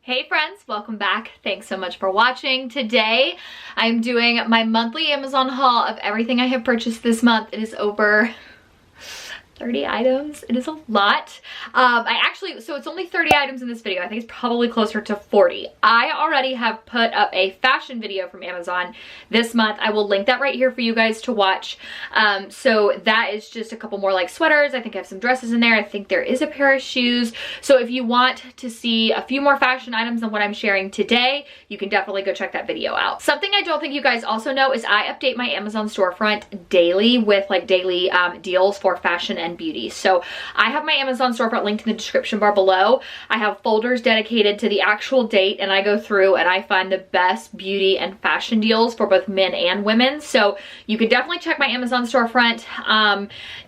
Hey friends, welcome back. Thanks so much for watching. Today I'm doing my monthly Amazon haul of everything I have purchased this month. It is over 30 items. It is a lot. So it's only 30 items in this video. I think it's probably closer to 40. I already have put up a fashion video from Amazon this month. I will link that right here for you guys to watch. So that is just a couple more like sweaters. I think I have some dresses in there. I think there is a pair of shoes. So if you want to see a few more fashion items than what I'm sharing today, you can definitely go check that video out. Something I don't think you guys also know is I update my Amazon storefront daily with like daily deals for fashion and beauty. So I have my Amazon storefront linked in the description bar below. I have folders dedicated to the actual date, and I go through and I find the best beauty and fashion deals for both men and women. So you can definitely check my Amazon storefront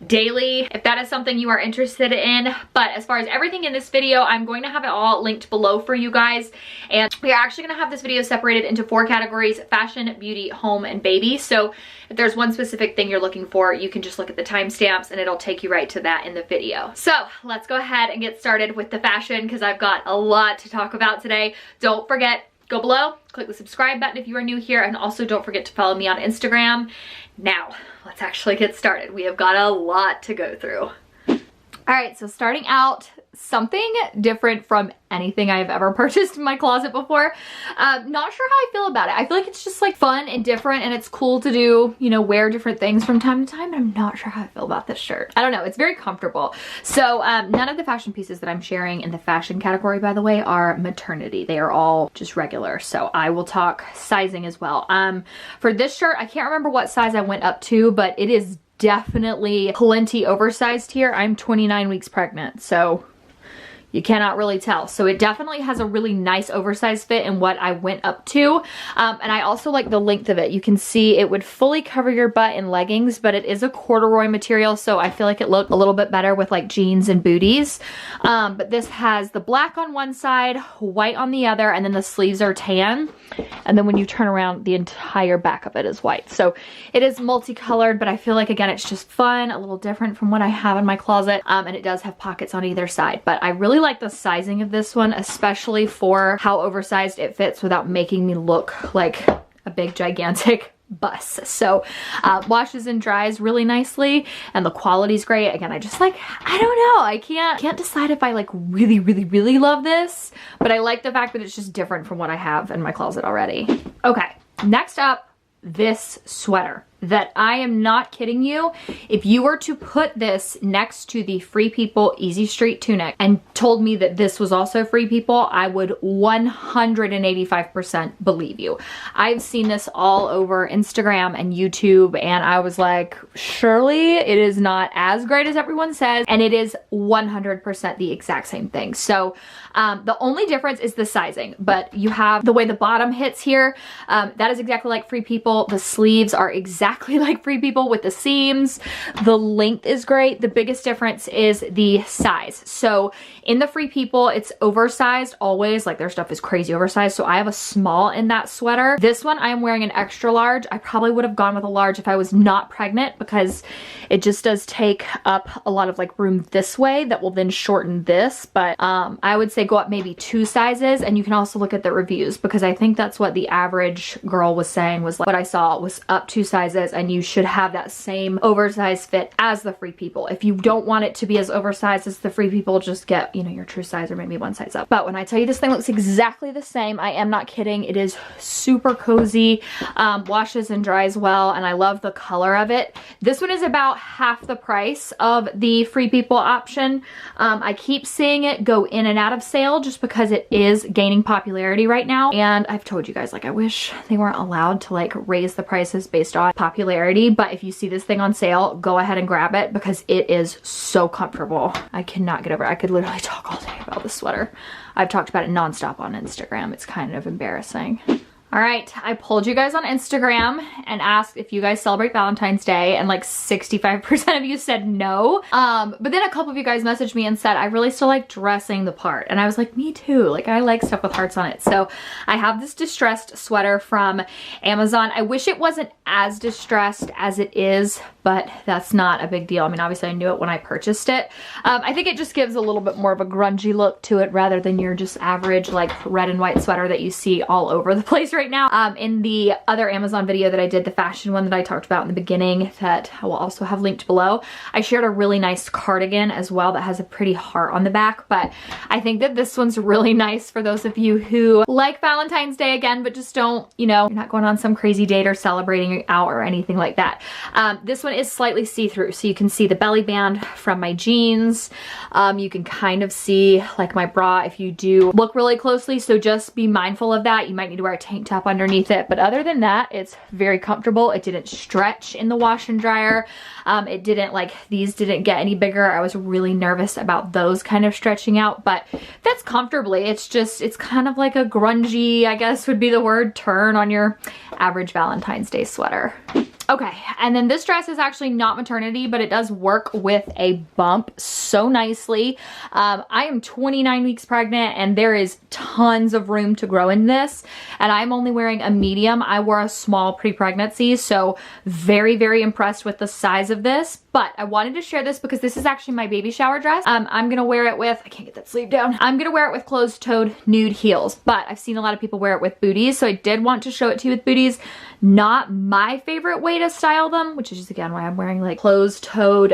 daily if that is something you are interested in. But as far as everything in this video, I'm going to have it all linked below for you guys. And we are actually going to have this video separated into 4 categories: fashion, beauty, home, and baby. So if there's one specific thing you're looking for, you can just look at the timestamps and it'll take you right to that in the video. So let's go ahead and get started with the fashion because I've got a lot to talk about today. Don't forget, go below, click the subscribe button if you are new here, and also don't forget to follow me on Instagram. Now, let's actually get started. We have got a lot to go through. All right, so starting out, something different from anything I've ever purchased in my closet before. Not sure how I feel about it. I feel like it's just like fun and different, and it's cool to do, you know, wear different things from time to time. I'm not sure how I feel about this shirt. I don't know, it's very comfortable. So none of the fashion pieces that I'm sharing in the fashion category, by the way, are maternity. They are all just regular. So I will talk sizing as well. For this shirt, I can't remember what size I went up to, but it is definitely plenty oversized here. I'm 29 weeks pregnant, so you cannot really tell. So it definitely has a really nice oversized fit in what I went up to. And I also like the length of it. You can see it would fully cover your butt in leggings, but it is a corduroy material, so I feel like it looked a little bit better with like jeans and booties. But this has the black on one side, white on the other, and then the sleeves are tan. And then when you turn around, the entire back of it is white. So it is multicolored, but I feel like, again, it's just fun, a little different from what I have in my closet. And it does have pockets on either side, but I really like the sizing of this one, especially for how oversized it fits without making me look like a big gigantic bus. So washes and dries really nicely, and the quality's great. Again, I just like, I don't know, I can't decide if I like really love this, but I like the fact that it's just different from what I have in my closet already. Okay, next up, this sweater that I am not kidding you. If you were to put this next to the Free People Easy Street tunic and told me that this was also Free People, I would 185% believe you. I've seen this all over Instagram and YouTube, and I was like, surely it is not as great as everyone says, and it is 100% the exact same thing. So the only difference is the sizing, but you have the way the bottom hits here. That is exactly like Free People. The sleeves are exactly like Free People with the seams. The length is great. The biggest difference is the size. So in the Free People, it's oversized always. Like their stuff is crazy oversized. So I have a small in that sweater. This one I am wearing an extra large. I probably would have gone with a large if I was not pregnant, because it just does take up a lot of like room this way that will then shorten this. But I would say go up maybe 2 sizes, and you can also look at the reviews, because I think that's what the average girl was saying, was like what I saw was up 2 sizes, and you should have that same oversized fit as the Free People. If you don't want it to be as oversized as the Free People, just get, you know, your true size or maybe 1 size up. But when I tell you this thing looks exactly the same, I am not kidding. It is super cozy, washes and dries well, and I love the color of it. This one is about half the price of the Free People option. I keep seeing it go in and out of sale just because it is gaining popularity right now. And I've told you guys, like, I wish they weren't allowed to like raise the prices based on popularity, but if you see this thing on sale, go ahead and grab it because it is so comfortable. I cannot get over it. I could literally talk all day about this sweater. I've talked about it nonstop on Instagram. It's kind of embarrassing. All right, I polled you guys on Instagram and asked if you guys celebrate Valentine's Day, and like 65% of you said no. But then a couple of you guys messaged me and said, I really still like dressing the part. And I was like, me too. Like, I like stuff with hearts on it. So I have this distressed sweater from Amazon. I wish it wasn't as distressed as it is, but that's not a big deal. I mean, obviously I knew it when I purchased it. I think it just gives a little bit more of a grungy look to it rather than your just average like red and white sweater that you see all over the place right now. In the other Amazon video that I did, the fashion one that I talked about in the beginning that I will also have linked below, I shared a really nice cardigan as well that has a pretty heart on the back, but I think that this one's really nice for those of you who like Valentine's Day again, but just don't, you know, you're not going on some crazy date or celebrating out or anything like that. This one is slightly see-through, so you can see the belly band from my jeans. You can kind of see like my bra if you do look really closely, so just be mindful of that. You might need to wear a tank top underneath it, but other than that, it's very comfortable. It didn't stretch in the wash and dryer. It didn't, like, these didn't get any bigger. I was really nervous about those kind of stretching out, but that's comfortably. It's just, it's kind of like a grungy, I guess would be the word, turn on your average Valentine's Day sweater. Okay, and then this dress is actually not maternity, but it does work with a bump so nicely. I am 29 weeks pregnant and there is tons of room to grow in this, and I'm only wearing a medium. I wore a small pre-pregnancy, so very, very impressed with the size of this. But I wanted to share this because this is actually my baby shower dress. I'm gonna wear it with, I can't get that sleeve down. I'm gonna wear it with closed-toed nude heels, but I've seen a lot of people wear it with booties, so I did want to show it to you with booties. Not my favorite way to style them, which is just again why I'm wearing like closed-toed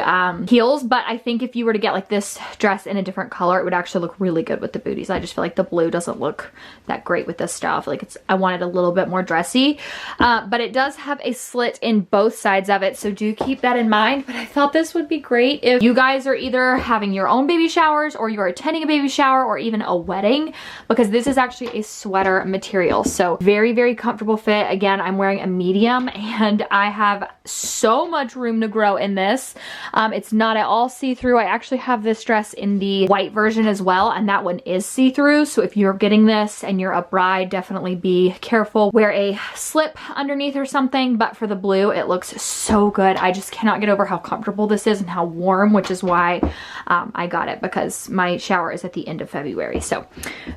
heels, but I think if you were to get like this dress in a different color, it would actually look really good with the booties. I just feel like the blue doesn't look that great with this style. I feel like I want it a little bit more dressy, but it does have a slit in both sides of it, so do keep that in mind. But I thought this would be great if you guys are either having your own baby showers or you're attending a baby shower or even a wedding, because this is actually a sweater material. So very, very comfortable fit. Again, I'm wearing a medium and I have so much room to grow in this. It's not at all see-through. I actually have this dress in the white version as well, and that one is see-through. So if you're getting this and you're a bride, definitely be careful. Wear a slip underneath or something, but for the blue, it looks so good. I just cannot get over how comfortable this is and how warm, which is why I got it, because my shower is at the end of February. So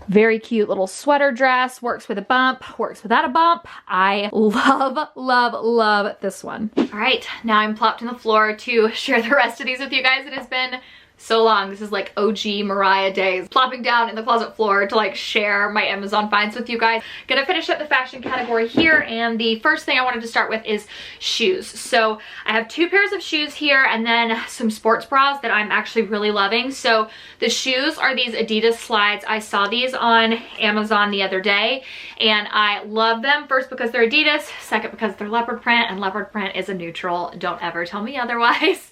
very cute little sweater dress, works with a bump, works without a bump. I love, love, love this one. All right, now I'm plopped on the floor to share the rest of these with you guys. It has been so long. This is like OG Moriah days. Plopping down in the closet floor to like share my Amazon finds with you guys. Gonna finish up the fashion category here, and the first thing I wanted to start with is shoes. So I have two pairs of shoes here and then some sports bras that I'm actually really loving. So the shoes are these Adidas slides. I saw these on Amazon the other day and I love them. First because they're Adidas, second because they're leopard print, and leopard print is a neutral. Don't ever tell me otherwise.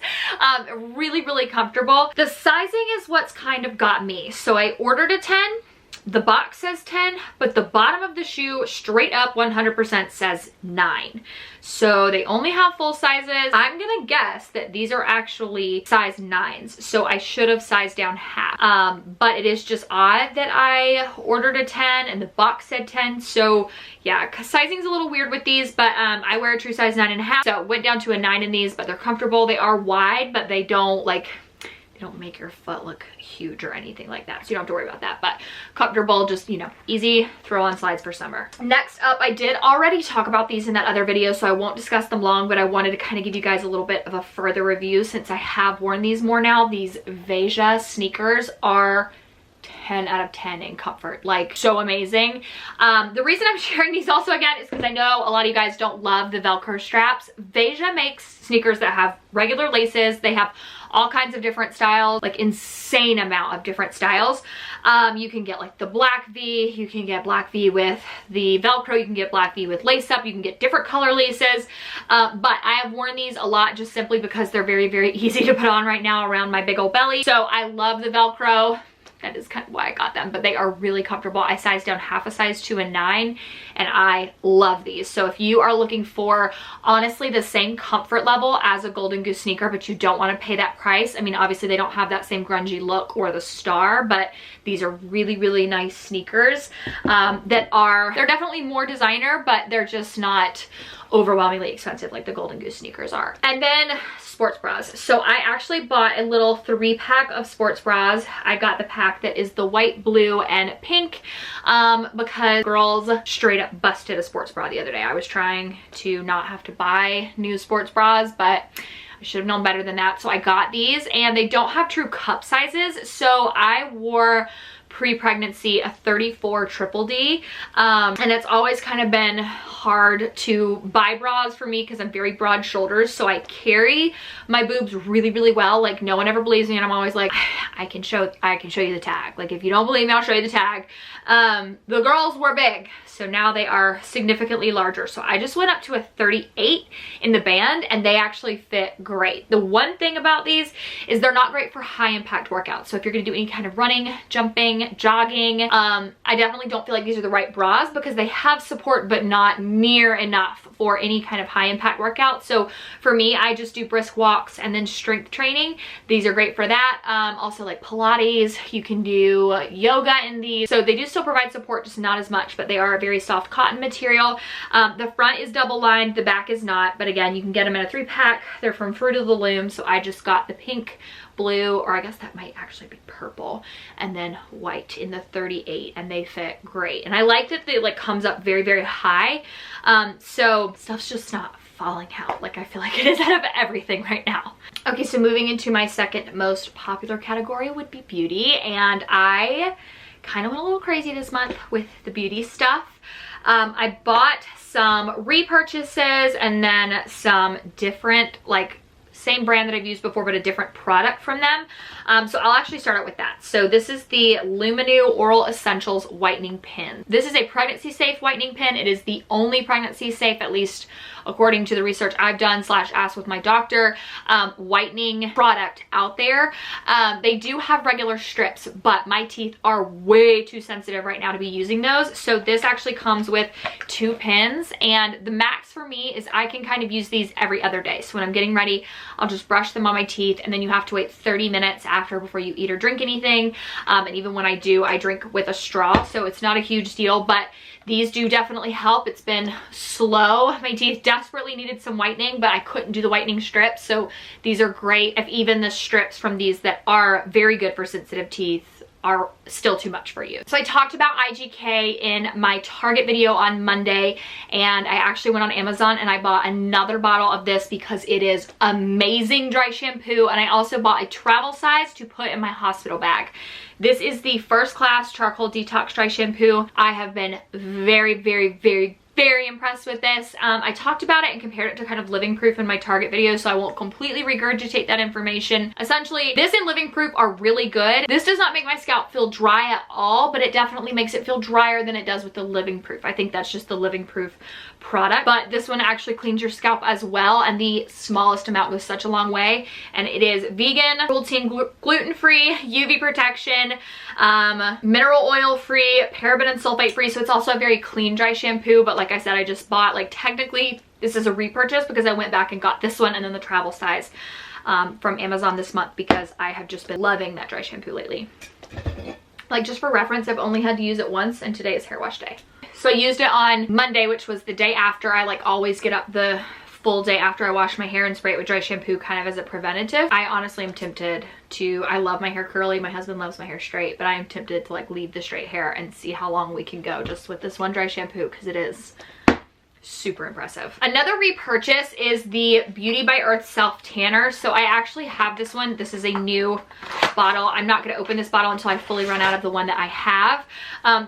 Really, really comfortable. The sizing is what's kind of got me. So I ordered a 10. The box says 10, but the bottom of the shoe straight up 100% says 9. So they only have full sizes. I'm gonna guess that these are actually size 9s. So I should have sized down half. But it is just odd that I ordered a 10 and the box said 10. So yeah, sizing's a little weird with these, but I wear a true size 9.5. So went down to a 9 in these, but they're comfortable. They are wide, but they don't like, they don't make your foot look huge or anything like that, so you don't have to worry about that. But comfortable, just, you know, easy throw on slides for summer. Next up, I did already talk about these in that other video, so I won't discuss them long, but I wanted to kind of give you guys a little bit of a further review since I have worn these more now. These Veja sneakers are 10 out of 10 in comfort, like so amazing. The reason I'm sharing these also again is because I know a lot of you guys don't love the Velcro straps. Veja makes sneakers that have regular laces. They have all kinds of different styles, like insane amount of different styles. You can get like the black V, you can get black V with the Velcro, you can get black V with lace up, you can get different color laces. But I have worn these a lot just simply because they're very, very easy to put on right now around my big old belly. So I love the Velcro. that is kind of why I got them, but they are really comfortable. I sized down half a size to a 9 and I love these. So if you are looking for honestly the same comfort level as a Golden Goose sneaker, but you don't want to pay that price, I mean, obviously they don't have that same grungy look or the star, but these are really, really nice sneakers they're definitely more designer, but they're just not overwhelmingly expensive like the Golden Goose sneakers are. And then sports bras. So I actually bought a little 3-pack of sports bras. I got the pack that is the white, blue, and pink because girls straight up busted a sports bra the other day. I was trying to not have to buy new sports bras, but I should have known better than that. So I got these, and they don't have true cup sizes. So I wore pre-pregnancy a 34 triple D, and it's always kind of been hard to buy bras for me because I'm very broad shoulders, so I carry my boobs really, really well. Like, no one ever believes me, and I'm always like, I can show you the tag. Like, if you don't believe me, I'll show you the tag. The girls were big, so now they are significantly larger. So I just went up to a 38 in the band, and they actually fit great. The one thing about these is they're not great for high impact workouts. So if you're gonna do any kind of running, jumping, jogging, I definitely don't feel like these are the right bras because they have support but not near enough for any kind of high impact workout. So for me, I just do brisk walks and then strength training. These are great for that. Also like Pilates, you can do yoga in these. So they do still provide support, just not as much, but they are a very soft cotton material. The front is double lined, the back is not, but again, you can get them in a 3-pack. They're from Fruit of the Loom, so I just got the pink, blue, or I guess that might actually be purple, and then white in the 38, and they fit great. And I like that they like comes up very, very high, so stuff's just not falling out like I feel like it is out of everything right now. Okay, so moving into my second most popular category would be beauty, and I kind of went a little crazy this month with the beauty stuff. I bought some repurchases and then some different, like, same brand that I've used before but a different product from them. So I'll actually start out with that. So this is the Lumineux Oral Essentials Whitening Pen. This is a pregnancy safe whitening pen. It is the only pregnancy safe, at least according to the research I've done / asked with my doctor, whitening product out there. They do have regular strips, but my teeth are way too sensitive right now to be using those. So this actually comes with 2 pens, and the max for me is I can kind of use these every other day. So when I'm getting ready, I'll just brush them on my teeth, and then you have to wait 30 minutes after before you eat or drink anything. And even when I do, I drink with a straw, so it's not a huge deal, but these do definitely help. It's been slow. My teeth desperately needed some whitening, but I couldn't do the whitening strips, so these are great. If even the strips from these that are very good for sensitive teeth are still too much for you. So I talked about IGK in my Target video on Monday, and I actually went on Amazon and I bought another bottle of this because it is amazing dry shampoo, and I also bought a travel size to put in my hospital bag. This is the First Class Charcoal Detox Dry Shampoo. I have been very, very, very, very impressed with this. I talked about it and compared it to kind of Living Proof in my Target video, so I won't completely regurgitate that information. Essentially, this and Living Proof are really good. This does not make my scalp feel dry at all, but it definitely makes it feel drier than it does with the Living Proof. I think that's just the Living Proof product, but this one actually cleans your scalp as well, and the smallest amount goes such a long way. And it is vegan, cruelty and gluten-free, UV protection, mineral oil free, paraben and sulfate free, so it's also a very clean dry shampoo. But like I said, I just bought, like, technically this is a repurchase because I went back and got this one and then the travel size from Amazon this month because I have just been loving that dry shampoo lately. Like, just for reference, I've only had to use it once, and today is hair wash day. So I used it on Monday, which was the day after. I like always get up the full day after I wash my hair and spray it with dry shampoo kind of as a preventative. I honestly am tempted to, I love my hair curly, my husband loves my hair straight, but I am tempted to like leave the straight hair and see how long we can go just with this one dry shampoo because it is super impressive. Another repurchase is the Beauty by Earth Self Tanner. So I actually have this one. This is a new bottle. I'm not going to open this bottle until I fully run out of the one that I have.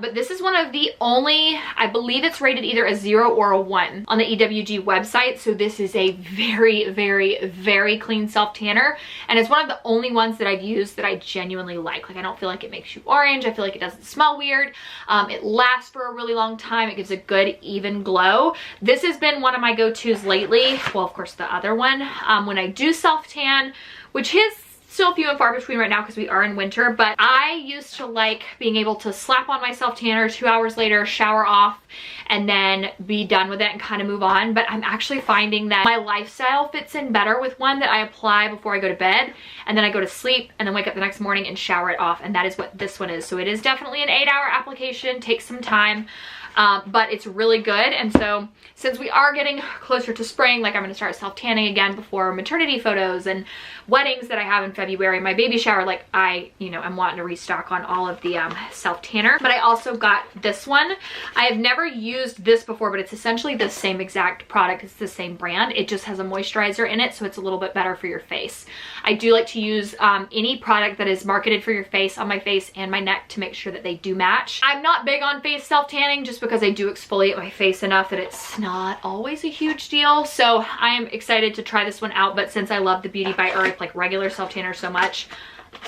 But this is one of the only, I believe it's rated either a 0 or a 1 on the EWG website. So this is a very, very, very clean self tanner. And it's one of the only ones that I've used that I genuinely like. Like, I don't feel like it makes you orange. I feel like it doesn't smell weird. It lasts for a really long time. It gives a good, even glow. This has been one of my go-tos lately. Well, of course, the other one. When I do self-tan, which is still few and far between right now because we are in winter, but I used to like being able to slap on my self tanner 2 hours later, shower off, and then be done with it and kind of move on. But I'm actually finding that my lifestyle fits in better with one that I apply before I go to bed, and then I go to sleep and then wake up the next morning and shower it off, and that is what this one is. So it is definitely an 8-hour application, takes some time. But it's really good. And so since we are getting closer to spring, like I'm going to start self-tanning again before maternity photos and weddings that I have in February, my baby shower, like I'm wanting to restock on all of the self-tanner. But I also got this one. I have never used this before, but it's essentially the same exact product. It's the same brand. It just has a moisturizer in it, so it's a little bit better for your face. I do like to use any product that is marketed for your face on my face and my neck to make sure that they do match. I'm not big on face self-tanning just because I do exfoliate my face enough that it's not always a huge deal. So I am excited to try this one out, but since I love the Beauty by Earth like regular self-tanner so much,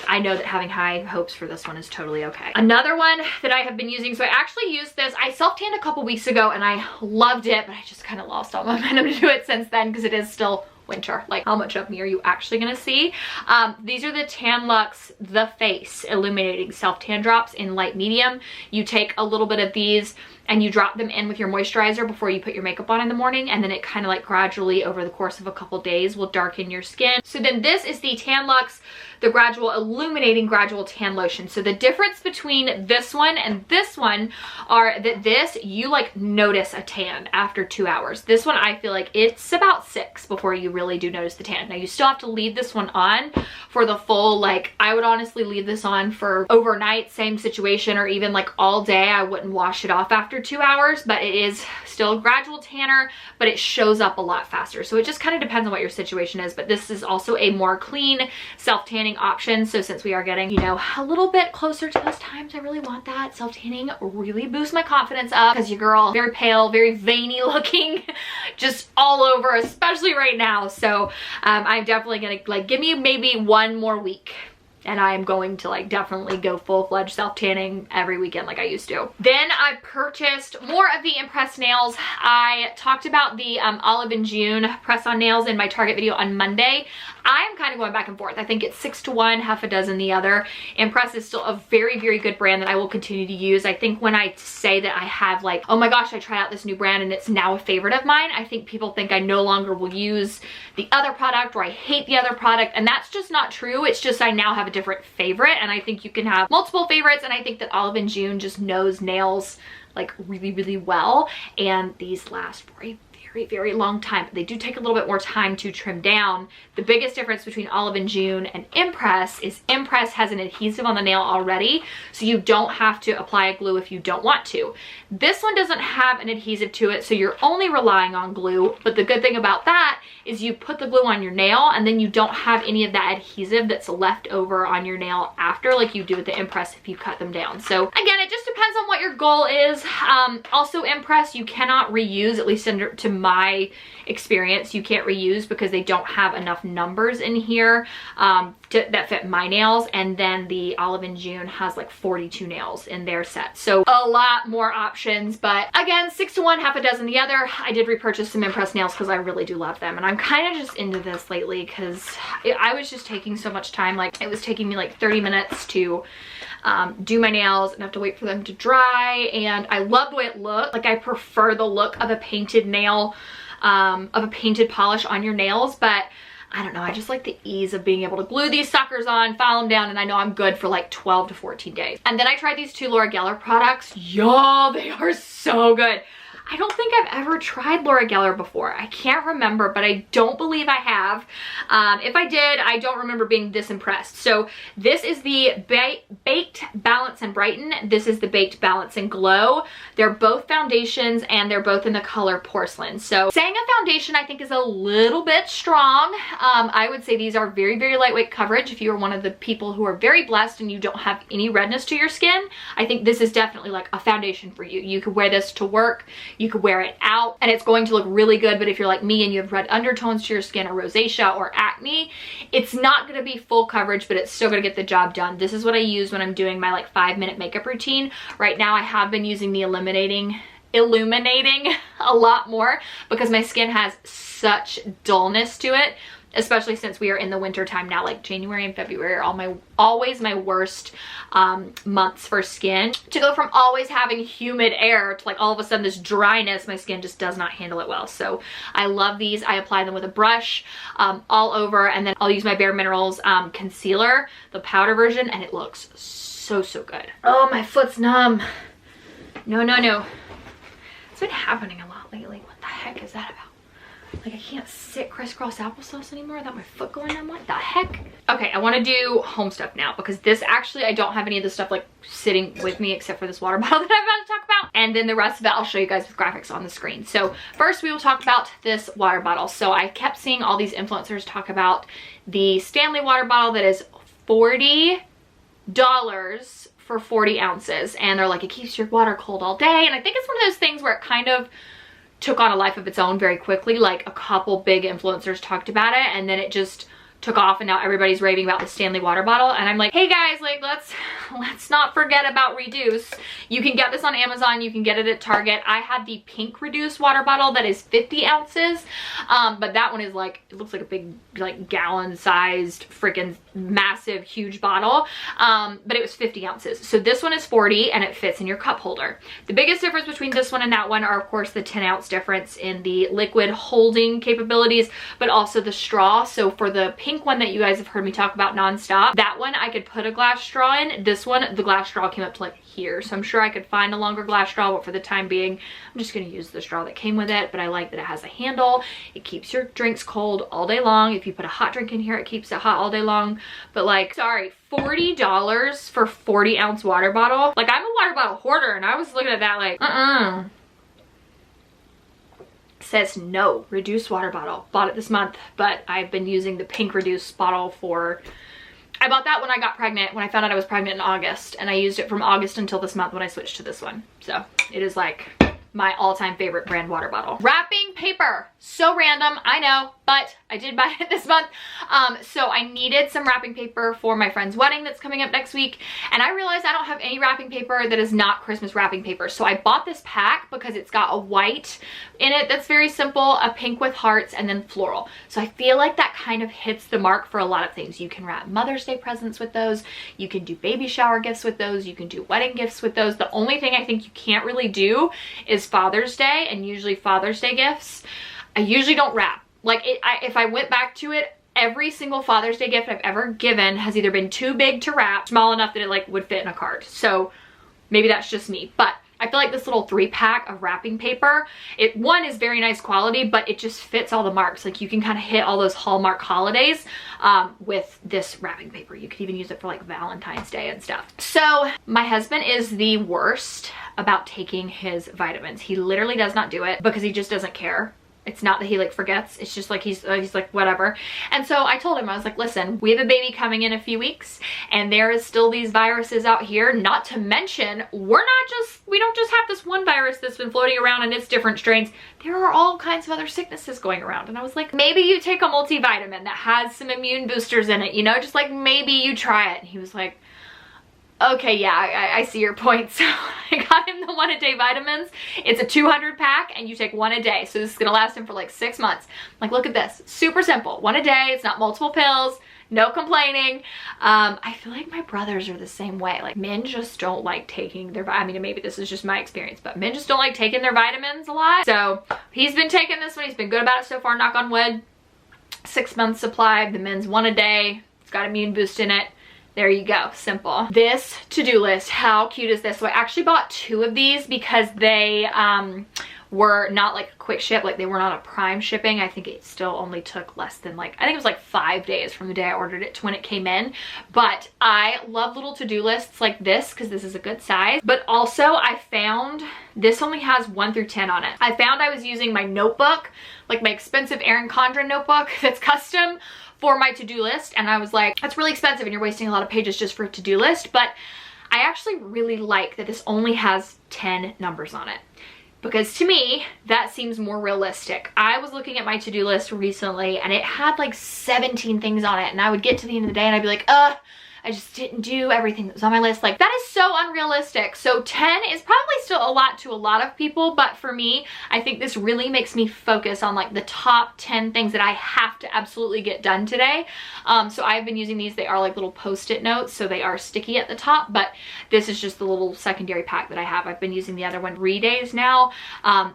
I know that having high hopes for this one is totally okay. Another one that I have been using, so I actually used this, I self-tanned a couple weeks ago and I loved it, but I just kind of lost all momentum to do it since then because it is still winter. Like, how much of me are you actually gonna see? These are the Tan Luxe The Face Illuminating Self-Tan Drops in light medium. You take a little bit of these and you drop them in with your moisturizer before you put your makeup on in the morning, and then it kind of like gradually over the course of a couple days will darken your skin. So then this is the Tan Luxe The Gradual Illuminating Gradual Tan Lotion. So the difference between this one and this one are that this, you like notice a tan after 2 hours. This one, I feel like it's about 6 before you really do notice the tan. Now you still have to leave this one on for the full, like I would honestly leave this on for overnight, same situation, or even like all day. I wouldn't wash it off after 2 hours, but it is still a gradual tanner, but it shows up a lot faster. So it just kind of depends on what your situation is, but this is also a more clean self-tanning option. So since we are getting, you know, a little bit closer to those times, I really want that. Self-tanning really boosts my confidence up because your girl, very pale, very veiny looking, just all over, especially right now. So I'm definitely gonna like, give me maybe 1 more week and I am going to like definitely go full-fledged self-tanning every weekend like I used to. Then I purchased more of the Impress nails. I talked about the Olive and June press-on nails in my Target video on Monday. I'm kind of going back and forth. I think it's 6 to 1, half a dozen the other. Impress is still a very, very good brand that I will continue to use. I think when I say that I have like, oh my gosh, I tried out this new brand and it's now a favorite of mine, I think people think I no longer will use the other product or I hate the other product, and that's just not true. It's just I now have a different favorite, and I think you can have multiple favorites, and I think that Olive and June just knows nails like really, really well, and these last for a very, very long time. They do take a little bit more time to trim down. The biggest difference between Olive and June and Impress is Impress has an adhesive on the nail already, so you don't have to apply a glue if you don't want to. This one doesn't have an adhesive to it, so you're only relying on glue, but the good thing about that is you put the glue on your nail and then you don't have any of that adhesive that's left over on your nail after, like you do with the Impress if you cut them down. So again, it just depends on what your goal is. Also Impress, you cannot reuse, at least to my experience, you can't reuse because they don't have enough numbers in here that fit my nails, and then the Olive and June has like 42 nails in their set, so a lot more options. But again, 6 to 1, half a dozen the other. I did repurchase some Impress nails because I really do love them, and I'm kind of just into this lately because I was just taking so much time. Like it was taking me like 30 minutes to do my nails and have to wait for them to dry, and I love the way it looked. Like I prefer the look of a painted nail, of a painted polish on your nails, but I don't know, I just like the ease of being able to glue these suckers on, file them down, and I know I'm good for like 12 to 14 days. And then I tried these 2 Laura Geller products. Y'all, they are so good. I don't think I've ever tried Laura Geller before. I can't remember, but I don't believe I have. If I did, I don't remember being this impressed. So this is the Baked Balance and Brighten. This is the Baked Balance and Glow. They're both foundations and they're both in the color Porcelain. So saying a foundation I think is a little bit strong. I would say these are very, very lightweight coverage. If you are one of the people who are very blessed and you don't have any redness to your skin, I think this is definitely like a foundation for you. You could wear this to work. You could wear it out and it's going to look really good. But if you're like me and you have red undertones to your skin or rosacea or acne, it's not going to be full coverage, but it's still going to get the job done. This is what I use when I'm doing my like 5-minute makeup routine. Right now I have been using the illuminating a lot more because my skin has such dullness to it especially since we are in the winter time now. Like January and February are always my worst months for skin. To go from always having humid air to like all of a sudden this dryness, my skin just does not handle it well. So I love these. I apply them with a brush all over, and then I'll use my Bare Minerals concealer, the powder version, and it looks so good. Oh, my foot's numb. No. It's been happening a lot lately. What the heck is that about? Like, I can't sit crisscross applesauce anymore without my foot going numb. What the heck? Okay, I want to do home stuff now, because this actually, I don't have any of this stuff like sitting with me except for this water bottle that I'm about to talk about. And then the rest of it I'll show you guys with graphics on the screen. So first we will talk about this water bottle. So I kept seeing all these influencers talk about the Stanley water bottle that is $40 for 40 ounces. And they're like, it keeps your water cold all day. And I think it's one of those things where it kind of took on a life of its own very quickly. Like a couple big influencers talked about it, and then it just took off, and now everybody's raving about the Stanley water bottle. And I'm like, hey guys, like let's not forget about Reduce. You can get this on Amazon, you can get it at Target. I had the pink Reduce water bottle that is 50 ounces, but that one is like, it looks like a big like gallon sized freaking massive huge bottle, but it was 50 ounces. So this one is 40 and it fits in your cup holder. The biggest difference between this one and that one are of course the 10 ounce difference in the liquid holding capabilities, but also the straw. So for the pink one that you guys have heard me talk about nonstop, that one I could put a glass straw in. This one, the glass straw came up to like here, so I'm sure I could find a longer glass straw, but for the time being I'm just going to use the straw that came with it. But I like that it has a handle. It keeps your drinks cold all day long. If you put a hot drink in here, it keeps it hot all day long. But like, sorry, $40 for 40 ounce water bottle. Like, I'm a water bottle hoarder, and I was looking at that like says no. Reduce water bottle. Bought it this month, but I've been using the pink Reduce bottle for, I bought that when I got pregnant, when I found out I was pregnant in August, and I used it from August until this month when I switched to this one. So it is like my all-time favorite brand water bottle. Wrapping paper. So random, I know, but I did buy it this month. So I needed some wrapping paper for my friend's wedding that's coming up next week, and I realized I don't have any wrapping paper that is not Christmas wrapping paper. So I bought this pack because it's got a white in it that's very simple, a pink with hearts, and then floral. So I feel like that kind of hits the mark for a lot of things. You can wrap Mother's Day presents with those, you can do baby shower gifts with those, you can do wedding gifts with those. The only thing I think you can't really do is Father's Day, and usually Father's Day gifts I usually don't wrap. Like, if I went back to it, every single Father's Day gift I've ever given has either been too big to wrap, small enough that it like would fit in a card. So maybe that's just me, but I feel like this little 3-pack of wrapping paper, one is very nice quality, but it just fits all the marks. Like, you can kind of hit all those Hallmark holidays with this wrapping paper. You could even use it for like Valentine's Day and stuff. So my husband is the worst about taking his vitamins. He literally does not do it because he just doesn't care. It's not that he like forgets, it's just like he's like whatever. And so I told him, I was like, listen, we have a baby coming in a few weeks, and there is still these viruses out here, not to mention we don't just have this one virus that's been floating around and it's different strains. There are all kinds of other sicknesses going around. And I was like, maybe you take a multivitamin that has some immune boosters in it, you know, just like maybe you try it. And he was like, okay, yeah, I see your point. So I got him the 1-a-day vitamins. It's a 200 pack and you take 1 a day. So this is gonna last him for like 6 months. Like, look at this, super simple, 1 a day. It's not multiple pills, no complaining. I feel like my brothers are the same way. Like, men just don't like taking their, I mean, maybe this is just my experience, but men just don't like taking their vitamins a lot. So he's been taking this one. He's been good about it so far, knock on wood. 6 months supply of the men's 1 a day. It's got immune boost in it. There you go, simple. This to-do list, how cute is this? So I actually bought 2 of these because they were not like a quick ship, like they were not a prime shipping. I think it still only took less than like, I think it was like 5 days from the day I ordered it to when it came in. But I love little to-do lists like this because this is a good size. But also I found this only has 1 through 10 on it. I found I was using my notebook, like my expensive Erin Condren notebook that's custom, for my to-do list, and I was like, that's really expensive and you're wasting a lot of pages just for a to-do list. But I actually really like that this only has 10 numbers on it, because to me that seems more realistic. I was looking at my to-do list recently and it had like 17 things on it, and I would get to the end of the day and I'd be like, I just didn't do everything that was on my list. Like, that is so unrealistic. So 10 is probably still a lot to a lot of people, but for me, I think this really makes me focus on like the top 10 things that I have to absolutely get done today. So I've been using these. They are like little post-it notes, so they are sticky at the top, but this is just the little secondary pack that I have. I've been using the other one 3 days now.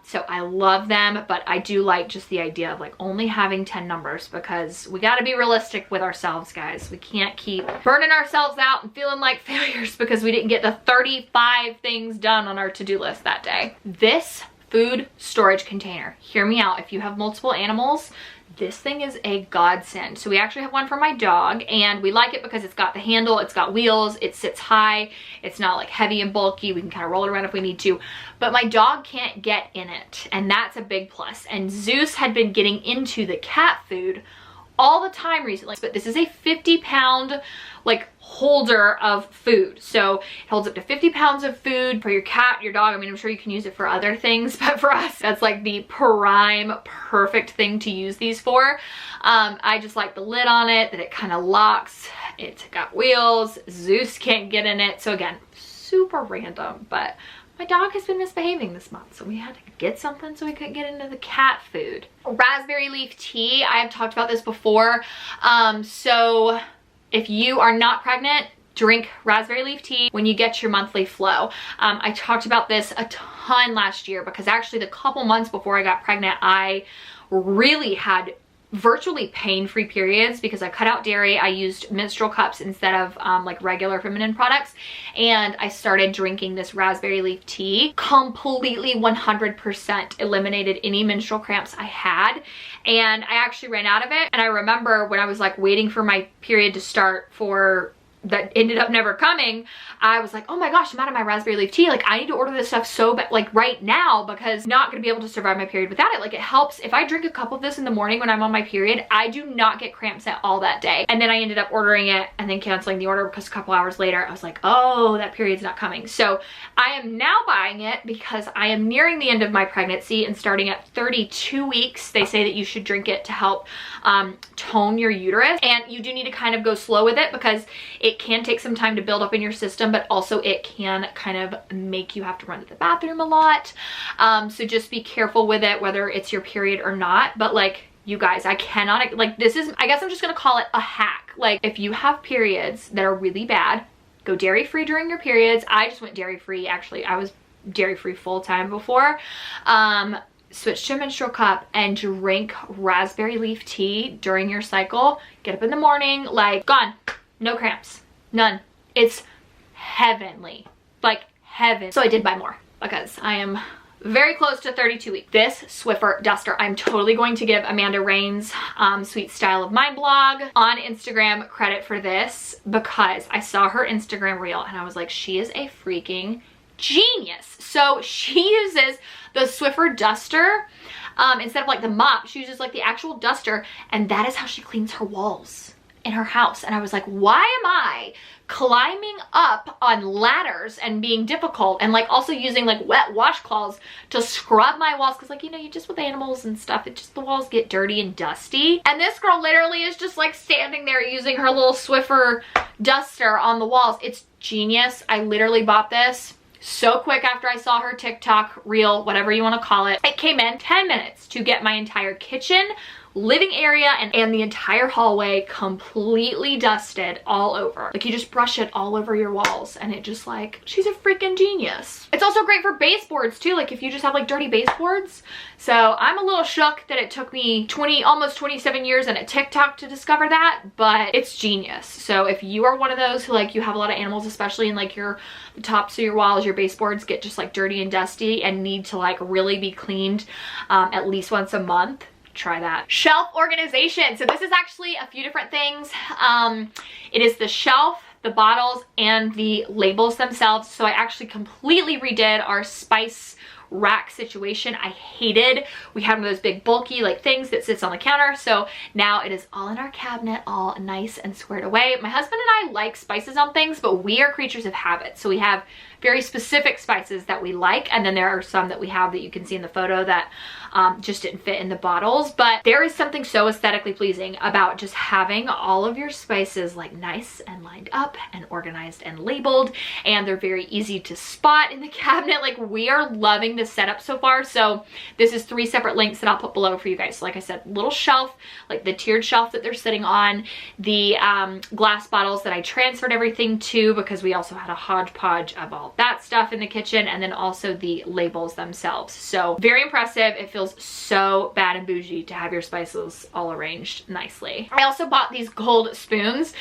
So I love them, but I do like just the idea of like only having 10 numbers, because we got to be realistic with ourselves, guys. We can't keep burning ourselves out and feeling like failures because we didn't get the 35 things done on our to-do list that day. This food storage container, hear me out, if you have multiple animals, this thing is a godsend. So we actually have one for my dog, and we like it because it's got the handle, it's got wheels, it sits high, it's not like heavy and bulky, we can kind of roll it around if we need to, but my dog can't get in it, and that's a big plus. And Zeus had been getting into the cat food all the time recently, but this is a 50-pound like holder of food. So it holds up to 50 pounds of food for your cat, your dog. I mean, I'm sure you can use it for other things, but for us, that's like the prime perfect thing to use these for. I just like the lid on it, that it kind of locks. It's got wheels. Zeus can't get in it. So again, super random, but my dog has been misbehaving this month, so we had to get something so we couldn't get into the cat food. Raspberry leaf tea, I have talked about this before. So if you are not pregnant, drink raspberry leaf tea when you get your monthly flow. I talked about this a ton last year because actually the couple months before I got pregnant, I really had virtually pain-free periods because I cut out dairy. I used menstrual cups instead of like regular feminine products, and I started drinking this raspberry leaf tea. Completely 100% eliminated any menstrual cramps I had, and I actually ran out of it. And I remember when I was like waiting for my period to start that ended up never coming, I was like, oh my gosh, I'm out of my raspberry leaf tea. Like, I need to order this stuff so bad, like right now, because I'm not gonna be able to survive my period without it. Like, it helps. If I drink a cup of this in the morning when I'm on my period, I do not get cramps at all that day. And then I ended up ordering it and then canceling the order because a couple hours later, I was like, oh, that period's not coming. So I am now buying it because I am nearing the end of my pregnancy, and starting at 32 weeks, they say that you should drink it to help tone your uterus. And you do need to kind of go slow with it because it can take some time to build up in your system, but also it can kind of make you have to run to the bathroom a lot. So just be careful with it, whether it's your period or not. But like, you guys, I cannot, like, this is, I guess I'm just gonna call it a hack. Like, if you have periods that are really bad, go dairy-free during your periods. I just went dairy-free. Actually, I was dairy-free full-time before. Switch to a menstrual cup and drink raspberry leaf tea during your cycle. Get up in the morning, like, gone. No cramps. None. It's heavenly. Like, heaven. So I did buy more because I am very close to 32 weeks. This Swiffer duster, I'm totally going to give Amanda Rain's Sweet Style of Mind blog on Instagram credit for this, because I saw her Instagram reel and I was like, she is a freaking genius. So she uses the Swiffer duster instead of like the mop. She uses like the actual duster, and that is how she cleans her walls in her house. And I was like, why am I climbing up on ladders and being difficult, and like also using like wet washcloths to scrub my walls? Because like, you know, you just with animals and stuff, it just, the walls get dirty and dusty. And this girl literally is just like standing there using her little Swiffer duster on the walls. It's genius. I literally bought this so quick after I saw her TikTok reel, whatever you want to call it. It came in 10 minutes to get my entire kitchen, living area, and the entire hallway completely dusted all over. Like, you just brush it all over your walls, and it just like, she's a freaking genius. It's also great for baseboards too, like if you just have like dirty baseboards. So I'm a little shook that it took me almost 27 years and a TikTok to discover that, but it's genius. So if you are one of those who like, you have a lot of animals, especially in like the tops of your walls, your baseboards get just like dirty and dusty and need to like really be cleaned at least once a month, try that. Shelf organization. So this is actually a few different things. It is the shelf, the bottles, and the labels themselves. So I actually completely redid our spice rack situation. I hated, we had one of those big bulky like things that sits on the counter. So now it is all in our cabinet, all nice and squared away. My husband and I like spices on things, but we are creatures of habit. So we have very specific spices that we like, and then there are some that we have that you can see in the photo that just didn't fit in the bottles. But there is something so aesthetically pleasing about just having all of your spices like nice and lined up and organized and labeled, and they're very easy to spot in the cabinet. Like, we are loving this setup so far. So this is 3 separate links that I'll put below for you guys. So like I said, little shelf, like the tiered shelf that they're sitting on, the glass bottles that I transferred everything to because we also had a hodgepodge of all that stuff in the kitchen, and then also the labels themselves. So very impressive. It feels so bad and bougie to have your spices all arranged nicely. I also bought these gold spoons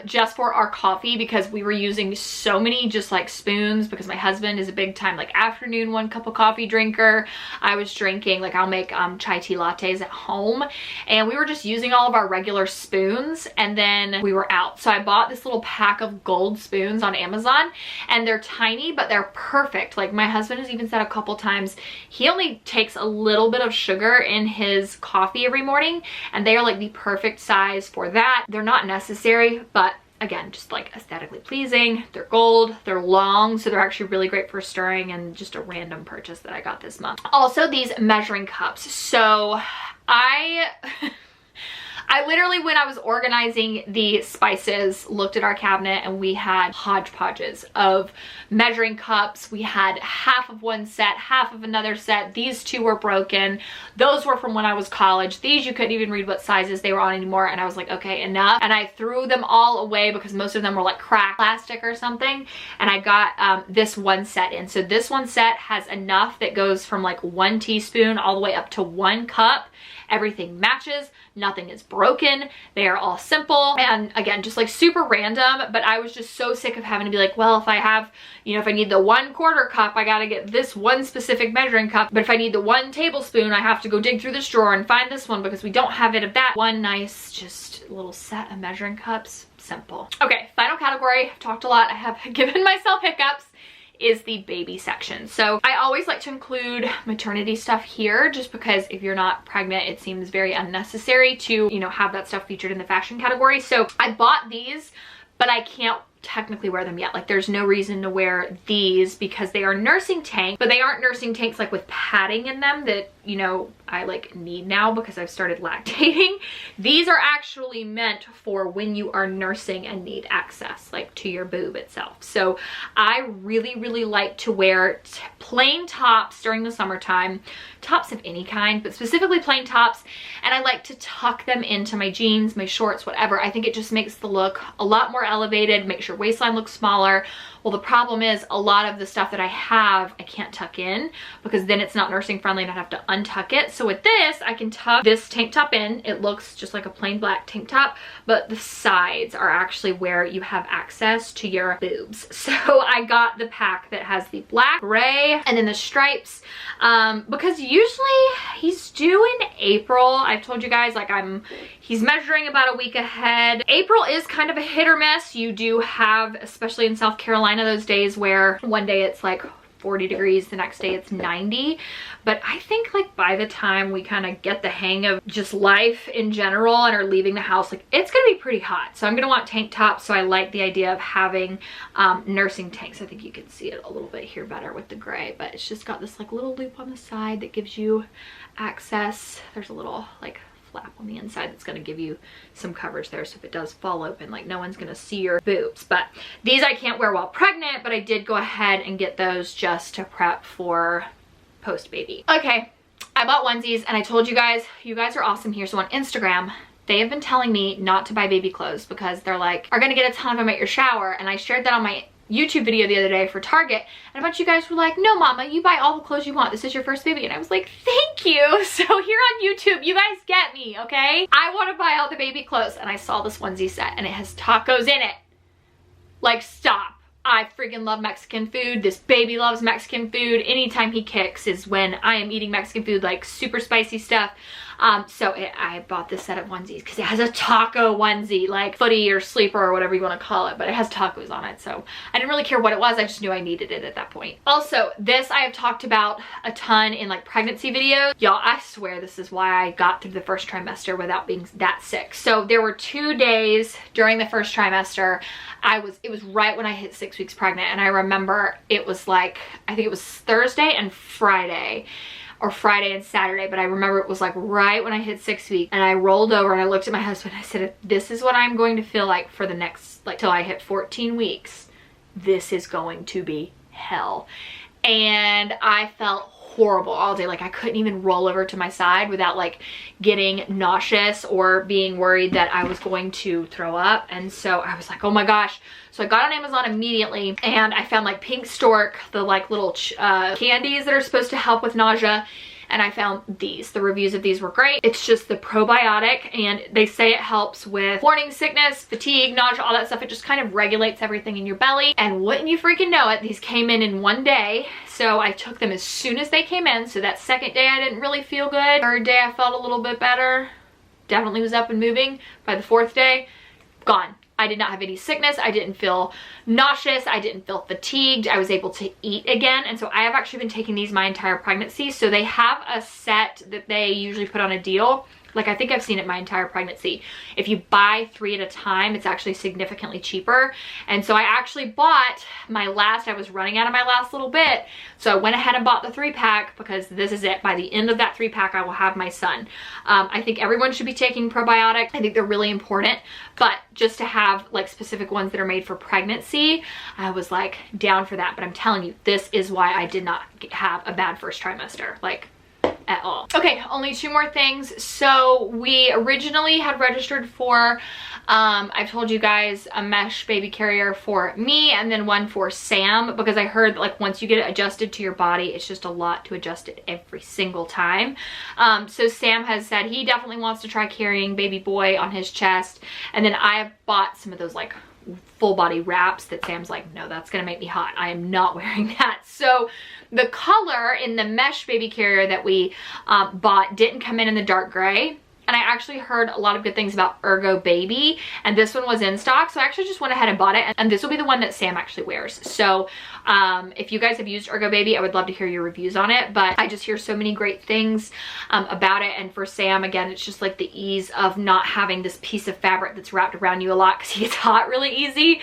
just for our coffee because we were using so many just like spoons because my husband is a big time like afternoon 1 cup of coffee drinker. I was drinking, like, I'll make chai tea lattes at home, and we were just using all of our regular spoons, and then we were out. So I bought this little pack of gold spoons on Amazon, and they're tiny, but they're perfect. Like, my husband has even said a couple times he only takes a little bit of sugar in his coffee every morning, and they are like the perfect size for that. They're not necessary, but again, just like aesthetically pleasing. They're gold, they're long, so they're actually really great for stirring, and just a random purchase that I got this month. Also, these measuring cups. So I literally, when I was organizing the spices, looked at our cabinet, and we had hodgepodges of measuring cups. We had half of one set, half of another set. These 2 were broken. Those were from when I was college. These, you couldn't even read what sizes they were on anymore, and I was like, okay, enough. And I threw them all away because most of them were like cracked plastic or something, and I got this one set in. So this one set has enough that goes from like 1 teaspoon all the way up to 1 cup. Everything matches, nothing is broken, they are all simple, and again, just like super random. But I was just so sick of having to be like, well, if I have, you know, if I need the 1/4 cup, I gotta get this one specific measuring cup, but if I need the 1 tablespoon, I have to go dig through this drawer and find this one because we don't have it of that. One nice just little set of measuring cups, simple. Okay, final category. I've talked a lot, I have given myself hiccups, is the baby section. So I always like to include maternity stuff here just because if you're not pregnant, it seems very unnecessary to, you know, have that stuff featured in the fashion category. So I bought these, but I can't technically wear them yet. Like, there's no reason to wear these because they are nursing tanks, but they aren't nursing tanks like with padding in them that, you know, I like need now because I've started lactating. These are actually meant for when you are nursing and need access like to your boob itself. So I really like to wear plain tops during the summertime, tops of any kind, but specifically plain tops, and I like to tuck them into my jeans, my shorts, whatever. I think it just makes the look a lot more elevated, makes your waistline look smaller. Well, the problem is a lot of the stuff that I have, I can't tuck in because then it's not nursing friendly and I have to untuck it. So with this, I can tuck this tank top in. It looks just like a plain black tank top, but the sides are actually where you have access to your boobs. So I got the pack that has the black, gray, and then the stripes because usually he's due in April. I've told you guys, like, he's measuring about a week ahead. April is kind of a hit or miss. You do have, especially in South Carolina, those days where one day it's like 40 degrees, the next day it's 90. But I think like by the time we kind of get the hang of just life in general and are leaving the house, like, it's gonna be pretty hot. So I'm gonna want tank tops. So I like the idea of having nursing tanks. I think you can see it a little bit here better with the gray, but it's just got this like little loop on the side that gives you access. There's a little like flap on the inside that's going to give you some coverage there, so if it does fall open, like, no one's going to see your boobs. But these I can't wear while pregnant, but I did go ahead and get those just to prep for post baby. Okay, I bought onesies, and I told you guys are awesome here. So on Instagram, they have been telling me not to buy baby clothes because they're like, are gonna get a ton of them at your shower, and I shared that on my YouTube video the other day for Target, and a bunch of you guys were like, no mama, you buy all the clothes you want, this is your first baby. And I was like, thank you. So here on YouTube, you guys get me, okay? I want to buy all the baby clothes, and I saw this onesie set and it has tacos in it. Like, stop. I freaking love Mexican food. This baby loves Mexican food. Anytime he kicks is when I am eating Mexican food, like super spicy stuff. I bought this set of onesies because it has a taco onesie, like footy or sleeper or whatever you want to call it, but it has tacos on it. So I didn't really care what it was. I just knew I needed it at that point. Also, this I have talked about a ton in like pregnancy videos. Y'all, I swear this is why I got through the first trimester without being that sick. So there were 2 days during the first trimester, it was right when I hit 6 weeks pregnant, and I remember it was like, I think it was Thursday and Friday, or Friday and Saturday, but I remember it was like right when I hit 6 weeks, and I rolled over and I looked at my husband and I said, if this is what I'm going to feel like for the next, like till I hit 14 weeks, this is going to be hell. And I felt horrible all day. Like I couldn't even roll over to my side without like getting nauseous or being worried that I was going to throw up. And so I was like, oh my gosh. So I got on Amazon immediately and I found like Pink Stork, the like little candies that are supposed to help with nausea. And I found these. The reviews of these were great. It's just the probiotic, and they say it helps with morning sickness, fatigue, nausea, all that stuff. It just kind of regulates everything in your belly. And wouldn't you freaking know it, these came in 1 day. So I took them as soon as they came in. So that second day I didn't really feel good. Third day I felt a little bit better. Definitely was up and moving. By the 4th day, gone. I did not have any sickness. I didn't feel nauseous. I didn't feel fatigued. I was able to eat again. And so I have actually been taking these my entire pregnancy. So they have a set that they usually put on a deal. Like I think I've seen it my entire pregnancy. If you buy 3 at a time, it's actually significantly cheaper. And so I actually bought I was running out of my last little bit. So I went ahead and bought the 3-pack because this is it. By the end of that 3-pack, I will have my son. I think everyone should be taking probiotics. I think they're really important, but just to have like specific ones that are made for pregnancy, I was like down for that. But I'm telling you, this is why I did not have a bad first trimester. Like, at all. Okay, only 2 more things. So we originally had registered for, I've told you guys, a mesh baby carrier for me and then one for Sam, because I heard that like once you get it adjusted to your body, it's just a lot to adjust it every single time. So Sam has said he definitely wants to try carrying baby boy on his chest, and then I have bought some of those like full body wraps that Sam's like, no, that's gonna make me hot. I am not wearing that. So the color in the mesh baby carrier that we bought didn't come in the dark gray. And I actually heard a lot of good things about Ergo Baby, and this one was in stock, so I actually just went ahead and bought it, and this will be the one that Sam actually wears. So if you guys have used Ergo Baby, I would love to hear your reviews on it, but I just hear so many great things about it. And for Sam, again, it's just like the ease of not having this piece of fabric that's wrapped around you a lot because he gets hot really easy.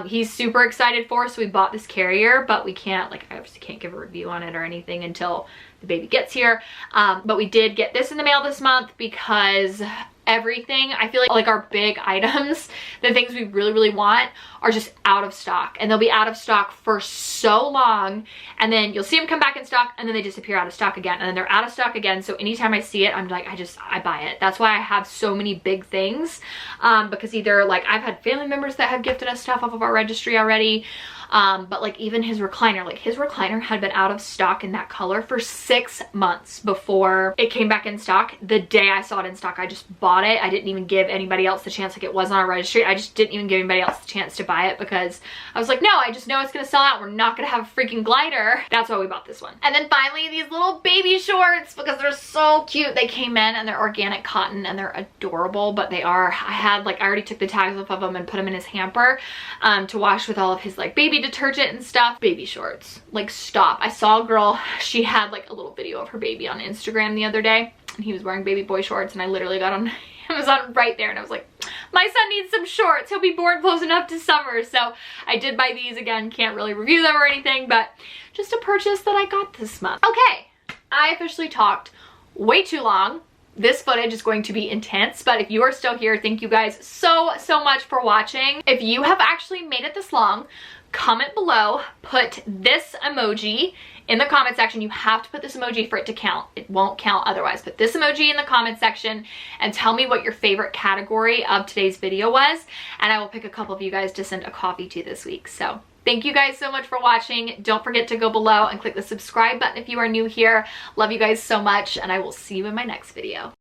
He's super excited for us, so we bought this carrier, but we can't, like, I obviously can't give a review on it or anything until the baby gets here. But we did get this in the mail this month because everything, I feel like our big items, the things we really want, are just out of stock, and they'll be out of stock for so long, and then you'll see them come back in stock and then they disappear out of stock again, and then they're out of stock again. So anytime I see it, I'm like, I buy it. That's why I have so many big things, because either like I've had family members that have gifted us stuff off of our registry already, but like even his recliner had been out of stock in that color for 6 months before it came back in stock. The day I saw it in stock, I just bought it. I didn't even give anybody else the chance. Like, it was on our registry. I just didn't even give anybody else the chance to buy it because I was like, no, I just know it's gonna sell out. We're not gonna have a freaking glider. That's why we bought this one. And then finally, these little baby shorts, because they're so cute. They came in and they're organic cotton and they're adorable, but they are, I already took the tags off of them and put them in his hamper to wash with all of his like baby detergent and stuff. Baby shorts, like, stop. I saw a girl, she had like a little video of her baby on Instagram the other day, and he was wearing baby boy shorts, and I literally got on Amazon right there and I was like, my son needs some shorts. He'll be born close enough to summer. So I did buy these. Again, can't really review them or anything, but just a purchase that I got this month. Okay, I officially talked way too long. This footage is going to be intense, but if you are still here, thank you guys so much for watching. If you have actually made it this long, comment below, put this emoji in the comment section. You have to put this emoji for it to count. It won't count otherwise. Put this emoji in the comment section and tell me what your favorite category of today's video was, and I will pick a couple of you guys to send a coffee to this week. So thank you guys so much for watching. Don't forget to go below and click the subscribe button if you are new here. Love you guys so much, and I will see you in my next video.